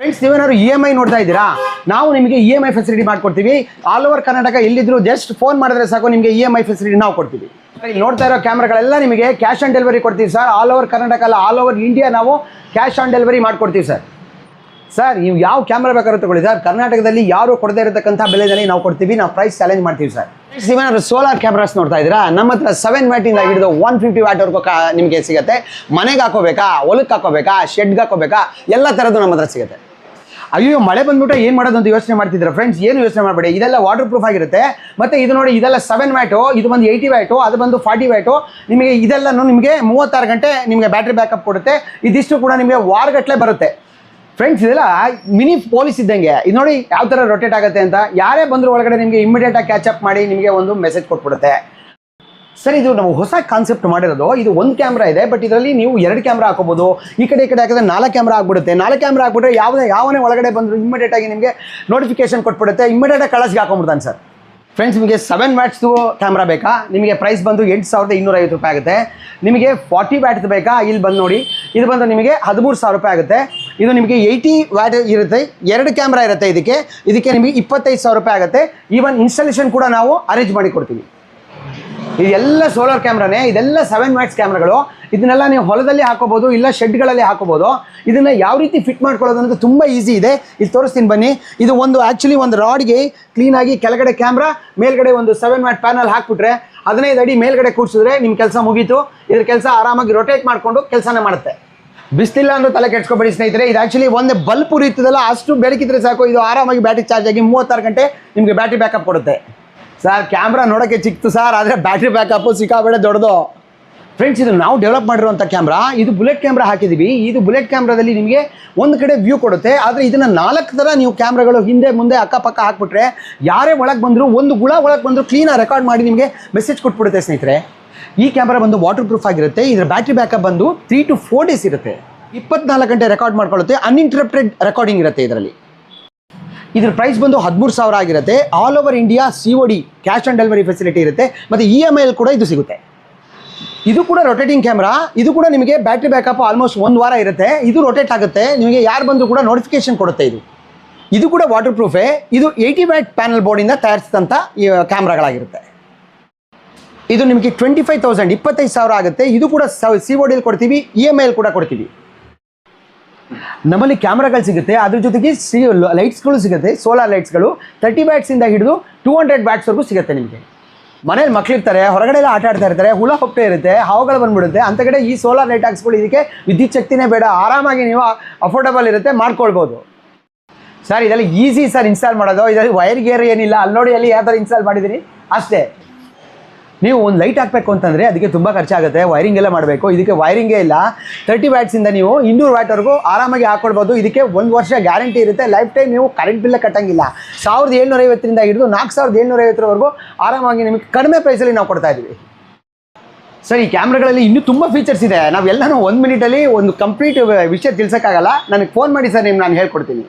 Friends, ನೀವೇನಾದ್ರು EMI ನೋಡ್ತಾ ಇದ್ದೀರಾ? ನಾವು ನಿಮಗೆ EMI ಫೆಸಿಲಿಟಿ ಮಾಡ್ಕೊಡ್ತೀವಿ. ಆಲ್ ಓವರ್ ಕರ್ನಾಟಕ ಎಲ್ಲಿದ್ರು ಜಸ್ಟ್ ಫೋನ್ ಮಾಡಿದ್ರೆ ಸಾಕು, ನಿಮಗೆ EMI ಫೆಸಿಲಿಟಿ ನಾವು ಕೊಡ್ತೀವಿ. ಇಲ್ಲಿ ನೋಡ್ತಾ ಇರೋ ಕ್ಯಾಮ್ರಾಗಳೆಲ್ಲ ನಿಮಗೆ ಕ್ಯಾಶ್ ಆನ್ ಡೆಲಿವರಿ ಕೊಡ್ತೀವಿ ಸರ್. ಆಲ್ ಓವರ್ ಕರ್ನಾಟಕ ಅಲ್ಲ, ಆಲ್ ಓವರ್ ಇಂಡಿಯಾ ನಾವು ಕ್ಯಾಶ್ ಆನ್ ಡೆಲಿವರಿ ಮಾಡ್ಕೊಡ್ತೀವಿ ಸರ್. ಸರ್, ನೀವು ಯಾವ ಕ್ಯಾಮ್ರಾ ಬೇಕಾದ್ರೂ ತಗೊಳ್ಳಿ ಸರ್. ಕರ್ನಾಟಕದಲ್ಲಿ ಯಾರು ಕೊಡದೇ ಇರತಕ್ಕಂಥ ಬೆಲೆಯಲ್ಲಿ ನಾವು ಕೊಡ್ತೀವಿ. ನಾವು ಪ್ರೈಸ್ ಚಾಲೆಂಜ್ ಮಾಡ್ತೀವಿ ಸರ್. ನೀವೇನಾದ್ರು ಸೋಲಾರ್ ಕ್ಯಾಮ್ರಾಸ್ ನೋಡ್ತಾ ಇದ್ದೀರಾ? ನಮ್ಮ ಹತ್ರ 7 ವ್ಯಾಟಿಂದ ಹಿಡಿದು 150 ವ್ಯಾಟ್ವರೆಗೂ ನಿಮಗೆ ಸಿಗುತ್ತೆ. ಮನೆಗೆ ಹಾಕೋಬೇಕಾ, ಹೊಲಕ್ಕೆ ಹಾಕೋಬೇಕಾ, ಶೆಡ್ಗೆ ಹಾಕೋಬೇಕಾ, ಎಲ್ಲ ಥರದ್ದು ನಮ್ಮ ಹತ್ರ ಸಿಗುತ್ತೆ. ಅಯ್ಯೋ, ಮಳೆ ಬಂದ್ಬಿಟ್ಟು ಏನು ಮಾಡೋದು ಅಂತ ಯೋಚನೆ ಮಾಡ್ತಿದ್ದೀರಾ ಫ್ರೆಂಡ್ಸ್? ಏನು ಯೋಚನೆ ಮಾಡಬೇಡಿ. ಇದೆಲ್ಲ ವಾಟರ್ ಪ್ರೂಫ್ ಆಗಿರುತ್ತೆ. ಮತ್ತು ಇದು ನೋಡಿ, ಇದೆಲ್ಲ 7 ವ್ಯಾಟು, ಇದು ಬಂದು 80 ವ್ಯಾಟು, ಅದು ಬಂದು 40 ವ್ಯಾಟು. ನಿಮಗೆ ಇದೆಲ್ಲನೂ ನಿಮಗೆ 36 ಗಂಟೆ ನಿಮಗೆ ಬ್ಯಾಟ್ರಿ ಬ್ಯಾಕಪ್ ಕೊಡುತ್ತೆ. ಇದಿಷ್ಟು ಕೂಡ ನಿಮಗೆ ವಾರಗಟ್ಟಲೆ ಬರುತ್ತೆ ಫ್ರೆಂಡ್ಸ್. ಇದೆಲ್ಲ ಮಿನಿ ಪೊಲೀಸ್ ಇದ್ದಂಗೆ. ಇದು ನೋಡಿ ಯಾವ ಥರ ರೊಟೇಟ್ ಆಗುತ್ತೆ ಅಂತ. ಯಾರೇ ಬಂದರೂ ಒಳಗಡೆ ನಿಮಗೆ ಇಮಿಡಿಯೇಟಾಗಿ ಕ್ಯಾಚಪ್ ಮಾಡಿ ನಿಮಗೆ ಒಂದು ಮೆಸೇಜ್ ಕೊಟ್ಬಿಡುತ್ತೆ. ಸರ್, ಇದು ನಾವು ಹೊಸ ಕಾನ್ಸೆಪ್ಟ್ ಮಾಡಿರೋದು. ಇದು ಒಂದು ಕ್ಯಾಮ್ರಾ ಇದೆ, ಬಟ್ ಇದರಲ್ಲಿ ನೀವು 2 ಕ್ಯಾಮ್ರಾ ಹಾಕೋಬೋದು. ಈ ಕಡೆ ಹಾಕಿದ್ರೆ 4 ಕ್ಯಾಮ್ರಾ ಆಗ್ಬಿಡುತ್ತೆ. 4 ಕ್ಯಾಮ್ರಾ ಹಾಕ್ಬಿಟ್ರೆ ಯಾವನೇ ಒಳಗಡೆ ಬಂದರೂ ಇಮಿಡಿಯೇಟಾಗಿ ನಿಮಗೆ ನೋಟಿಫಿಕೇಶನ್ ಕೊಟ್ಬಿಡುತ್ತೆ. ಇಮಿಡಿಯೇಟಾಗಿ ಕಳಿಸ್ಗೆ ಹಾಕೊಂಡ್ಬಿಡ್ತಾನೆ ಸರ್. ಫ್ರೆಂಡ್ಸ್, ನಿಮಗೆ 7 ವ್ಯಾಟ್ಸ್ದು ಕ್ಯಾಮ್ರಾ ಬೇಕಾ? ನಿಮಗೆ ಪ್ರೈಸ್ ಬಂದು 8,250 ರೂಪಾಯಿ ಆಗುತ್ತೆ. ನಿಮಗೆ 40 ವ್ಯಾಟ್ದು ಬೇಕಾ? ಇಲ್ಲಿ ಬಂದು ನೋಡಿ, ಇದು ಬಂದು ನಿಮಗೆ 13,000 ರೂಪಾಯಿ ಆಗುತ್ತೆ. ಇದು ನಿಮಗೆ 80 ವ್ಯಾಟ್ ಇರುತ್ತೆ. 2 ಕ್ಯಾಮ್ರಾ ಇರುತ್ತೆ. ಇದಕ್ಕೆ ನಿಮಗೆ 25,000 ರೂಪಾಯಿ ಆಗುತ್ತೆ. ಈವನ್ ಇನ್ಸ್ಟಾಲೇಷನ್ ಕೂಡ ನಾವು ಅರೇಂಜ್ ಮಾಡಿ ಕೊಡ್ತೀವಿ. ಇದೆಲ್ಲ ಸೋಲಾರ್ ಕ್ಯಾಮ್ರಾನೇ. ಇದೆಲ್ಲ 7 ವ್ಯಾಟ್ಸ್ ಕ್ಯಾಮ್ರಾಗಳು. ಇದನ್ನೆಲ್ಲ ನೀವು ಹೊಲದಲ್ಲಿ ಹಾಕೋಬೋದು, ಇಲ್ಲ ಶೆಡ್ಗಳಲ್ಲಿ ಹಾಕೋಬೋದು. ಇದನ್ನು ಯಾವ ರೀತಿ ಫಿಟ್ ಮಾಡ್ಕೊಳ್ಳೋದು ಅನ್ನೋದು ತುಂಬ ಈಸಿ ಇದೆ. ಇಲ್ಲಿ ತೋರಿಸ್ತೀನಿ ಬನ್ನಿ. ಇದು ಆ್ಯಕ್ಚುಲಿ ಒಂದು ರಾಡ್ಗೆ ಕ್ಲೀನಾಗಿ ಕೆಳಗಡೆ ಕ್ಯಾಮ್ರಾ, ಮೇಲ್ಗಡೆ ಒಂದು 7 ವ್ಯಾಟ್ ಪ್ಯಾನಲ್ ಹಾಕ್ಬಿಟ್ರೆ 15 ಅಡಿ ಮೇಲ್ಗಡೆ ಕೂರಿಸಿದ್ರೆ ನಿಮ್ಮ ಕೆಲಸ ಮುಗೀತು. ಇದ್ರ ಕೆಲಸ ಆರಾಮಾಗಿ ರೊಟೇಟ್ ಮಾಡಿಕೊಂಡು ಕೆಲಸನೇ ಮಾಡುತ್ತೆ. ಬಿಸ್ತಿಲ್ಲ ಅಂದ್ರೆ ತಲೆ ಕೆಡ್ಸ್ಕೊಬೇಡಿ ಸ್ನೇಹಿತರೆ. ಇದು ಆ್ಯಕ್ಚುಲಿ ಒಂದು ಬಲ್ಪ್ ಉರಿಯುತ್ತದಲ್ಲ, ಅಷ್ಟು ಬೆಳಕಿದ್ರೆ ಸಾಕು, ಇದು ಆರಾಮಾಗಿ ಬ್ಯಾಟ್ರಿ ಚಾರ್ಜ್ ಆಗಿ 36 ಗಂಟೆ ನಿಮಗೆ ಬ್ಯಾಟ್ರಿ ಬ್ಯಾಕಪ್ ಕೊಡುತ್ತೆ. ಸರ್, ಕ್ಯಾಮ್ರಾ ನೋಡೋಕ್ಕೆ ಚಿಕ್ತು ಸರ್, ಆದರೆ ಬ್ಯಾಟ್ರಿ ಬ್ಯಾಕಪ್ಪು ಸಿಕ್ಕಾಬೇಡ ದೊಡ್ಡದು ಫ್ರೆಂಡ್ಸ್. ಇದು ನಾವು ಡೆವಲಪ್ ಮಾಡಿರುವಂಥ ಕ್ಯಾಮ್ರಾ. ಇದು ಬುಲೆಟ್ ಕ್ಯಾಮ್ರಾ ಹಾಕಿದ್ದೀವಿ. ಇದು ಬುಲೆಟ್ ಕ್ಯಾಮ್ರಾದಲ್ಲಿ ನಿಮಗೆ ಒಂದು ಕಡೆ ವ್ಯೂ ಕೊಡುತ್ತೆ. ಆದರೆ ಇದನ್ನು 4 ಥರ ನೀವು ಕ್ಯಾಮ್ರಾಗಳು ಹಿಂದೆ ಮುಂದೆ ಅಕ್ಕಪಕ್ಕ ಹಾಕ್ಬಿಟ್ರೆ ಯಾರೇ ಒಳಗೆ ಬಂದರೂ, ಒಂದು ಗುಳ ಒಳಗೆ ಬಂದರೂ ಕ್ಲೀನಾಗಿ ರೆಕಾರ್ಡ್ ಮಾಡಿ ನಿಮಗೆ ಮೆಸೇಜ್ ಕೊಟ್ಬಿಡುತ್ತೆ ಸ್ನೇಹಿತರೆ. ಈ ಕ್ಯಾಮ್ರಾ ಬಂದು ವಾಟರ್ ಪ್ರೂಫ್ ಆಗಿರುತ್ತೆ. ಇದರ ಬ್ಯಾಟ್ರಿ ಬ್ಯಾಕಪ್ ಬಂದು 3 to 4 ಡೇಸ್ ಇರುತ್ತೆ. 24 ಗಂಟೆ ರೆಕಾರ್ಡ್ ಮಾಡ್ಕೊಳ್ಳುತ್ತೆ. ಅನ್ಇಂಟರಪ್ಟೆಡ್ ರೆಕಾರ್ಡಿಂಗ್ ಇರುತ್ತೆ ಇದರಲ್ಲಿ. ಇದ್ರ ಪ್ರೈಸ್ ಬಂದು 13,000 ಆಗಿರುತ್ತೆ. All over India COD cash on delivery facility ಇರುತ್ತೆ. ಮತ್ತು EMI ಕೂಡ ಇದು ಸಿಗುತ್ತೆ. ಇದು ಕೂಡ ರೊಟೇಟಿಂಗ್ ಕ್ಯಾಮ್ರಾ. ಇದು ಕೂಡ ನಿಮಗೆ ಬ್ಯಾಟ್ರಿ ಬ್ಯಾಕಪ್ ಆಲ್ಮೋಸ್ಟ್ 1 ವಾರ ಇರುತ್ತೆ. ಇದು ರೊಟೇಟ್ ಆಗುತ್ತೆ. ನಿಮಗೆ ಯಾರು ಬಂದರೂ ಕೂಡ ನೋಟಿಫಿಕೇಶನ್ ಕೊಡುತ್ತೆ. ಇದು ಕೂಡ ವಾಟರ್ ಪ್ರೂಫೇ. ಇದು 80 ವ್ಯಾಟ್ ಪ್ಯಾನಲ್ ಬೋರ್ಡಿಂದ ತಯಾರಿಸಿದಂಥ ಕ್ಯಾಮ್ರಾಗಳಾಗಿರುತ್ತೆ. ಇದು ನಿಮಗೆ 25,000 ಆಗುತ್ತೆ. ಇದು ಕೂಡ COD ಕೊಡ್ತೀವಿ, EMI ಕೂಡ ಕೊಡ್ತೀವಿ. ನಮ್ಮಲ್ಲಿ ಕ್ಯಾಮ್ರಾಗಳು ಸಿಗುತ್ತೆ. ಅದ್ರ ಜೊತೆಗೆ ಲೈಟ್ಸ್ಗಳು ಸಿಗುತ್ತೆ. ಸೋಲಾರ್ ಲೈಟ್ಸ್ಗಳು 30 ವ್ಯಾಟ್ಸಿಂದ ಹಿಡಿದು 200 ವ್ಯಾಟ್ಸ್ವರೆಗೂ ಸಿಗುತ್ತೆ. ನಿಮಗೆ ಮನೇಲಿ ಮಕ್ಕಳಿರ್ತಾರೆ, ಹೊರಗಡೆ ಎಲ್ಲ ಆಟ ಆಡ್ತಾ ಇರ್ತಾರೆ, ಹುಳ ಹೊಟ್ಟೆ ಇರುತ್ತೆ, ಹಾವುಗಳು ಬಂದ್ಬಿಡುತ್ತೆ. ಅಂಥ ಕಡೆ ಈ ಸೋಲಾರ್ ಲೈಟ್ ಹಾಕ್ಸ್ಕೊಳ್ಳಿ. ಇದಕ್ಕೆ ವಿದ್ಯುತ್ ಶಕ್ತಿನೇ ಬೇಡ, ಆರಾಮಾಗಿ ನೀವು ಅಫೋರ್ಡಬಲ್ ಇರುತ್ತೆ, ಮಾಡ್ಕೊಳ್ಬೋದು ಸರ್. ಇದೆಲ್ಲ ಈಸಿ ಸರ್ ಇನ್ಸ್ಟಾಲ್ ಮಾಡೋದು. ಇದರಲ್ಲಿ ವೈರ್ ಗೇರ್ ಏನಿಲ್ಲ. ಅಲ್ಲಿ ನೋಡಿ, ಅಲ್ಲಿ ಯಾವ ಥರ ಇನ್ಸ್ಟಾಲ್ ಮಾಡಿದ್ದೀನಿ ಅಷ್ಟೇ. ನೀವು ಒಂದು ಲೈಟ್ ಹಾಕಬೇಕು ಅಂತಂದರೆ ಅದಕ್ಕೆ ತುಂಬ ಖರ್ಚಾಗುತ್ತೆ. ವೈರಿಂಗ್ ಎಲ್ಲ ಮಾಡಬೇಕು. ಇದಕ್ಕೆ ವೈರಿಂಗೇ ಇಲ್ಲ. 30 ವ್ಯಾಟ್ಸಿಂದ ನೀವು 200 ವ್ಯಾಟ್ವರೆಗೂ ಆರಾಮಾಗಿ ಹಾಕ್ಕೊಳ್ಬೋದು. ಇದಕ್ಕೆ 1 ವರ್ಷ ಗ್ಯಾರಂಟಿ ಇರುತ್ತೆ. ಲೈಫ್ ಟೈಮ್ ನೀವು ಕರೆಂಟ್ ಬಿಲ್ಲೇ ಕಟ್ಟಂಗಿಲ್ಲ. 1,750ರಿಂದ ಹಿಡಿದು 4,750ವರೆಗೂ ಆರಾಮಾಗಿ ನಿಮಗೆ ಕಡಿಮೆ ಪ್ರೈಸಲ್ಲಿ ನಾವು ಕೊಡ್ತಾ ಇದ್ದೀವಿ ಸರ್. ಈ ಕ್ಯಾಮ್ರಾಗಳಲ್ಲಿ ಇನ್ನೂ ತುಂಬ ಫೀಚರ್ಸ್ ಇದೆ. ನಾವೆಲ್ಲನೂ 1 ಮಿನಿಟಲ್ಲಿ ಒಂದು ಕಂಪ್ಲೀಟ್ ವಿಷಯ ತಿಳಿಸೋಕ್ಕಾಗಲ್ಲ. ನನಗೆ ಫೋನ್ ಮಾಡಿ ಸರ್, ನಾನು ಹೇಳ್ಕೊಡ್ತೀನಿ.